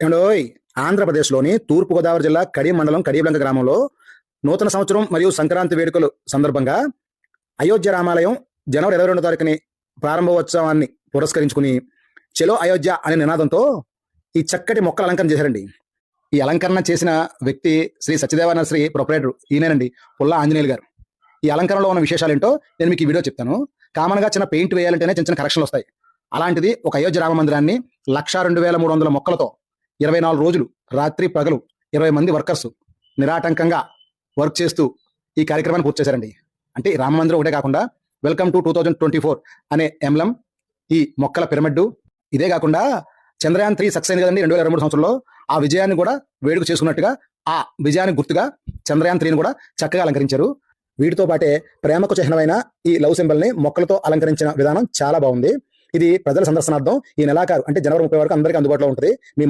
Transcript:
ఏమండోయ్ ఆంధ్రప్రదేశ్లోని తూర్పుగోదావరి జిల్లా కడియం మండలం కడియబ్లంక గ్రామంలో నూతన సంవత్సరం మరియు సంక్రాంతి వేడుకలు సందర్భంగా అయోధ్య రామాలయం జనవరి 22వ తారీఖుని ప్రారంభోత్సవాన్ని పురస్కరించుకుని చెలో అయోధ్య అనే నినాదంతో ఈ చక్కటి మొక్కల అలంకరణ చేశారండి. ఈ అలంకరణ చేసిన వ్యక్తి శ్రీ సత్యదేవ నర్సరీ ప్రొపరేటర్ ఈయనేనండి, పుల్ల ఆంజనేయులు గారు. ఈ అలంకరణలో ఉన్న విశేషాలు ఏంటో నేను మీకు ఈ వీడియో చెప్తాను. కామన్గా చిన్న పెయింట్ వేయాలంటేనే చిన్న చిన్న కరెక్షన్లు వస్తాయి. అలాంటిది ఒక అయోధ్య రామ మందిరాన్ని 1,02,300 మొక్కలతో 24 రోజులు రాత్రి పగలు 20 మంది వర్కర్స్ నిరాటంకంగా వర్క్ చేస్తూ ఈ కార్యక్రమాన్ని పూర్తి చేశారండి. అంటే రామ మందిరం ఒకటే కాకుండా వెల్కమ్ టు 2024 అనే ఎంబ్లం, ఈ మొక్కల పిరమిడ్, ఇదే కాకుండా చంద్రయాన్ 3 సక్సెస్ అయింది కదండి 2023 సంవత్సరంలో. ఆ విజయాన్ని కూడా వేడుక చేసుకున్నట్టుగా ఆ విజయానికి గుర్తుగా చంద్రయాన్ 3ని కూడా చక్కగా అలంకరించారు. వీటితో పాటే ప్రేమకు చిహ్నమైన ఈ లవ్ సింబల్ ని మొక్కలతో అలంకరించిన విధానం చాలా బాగుంది. ఇది ప్రజల సందర్శనార్థం ఈ నెలాఖరు అంటే జనవరి 30 వరకు అందరికీ అందుబాటులో ఉంటుంది. మీ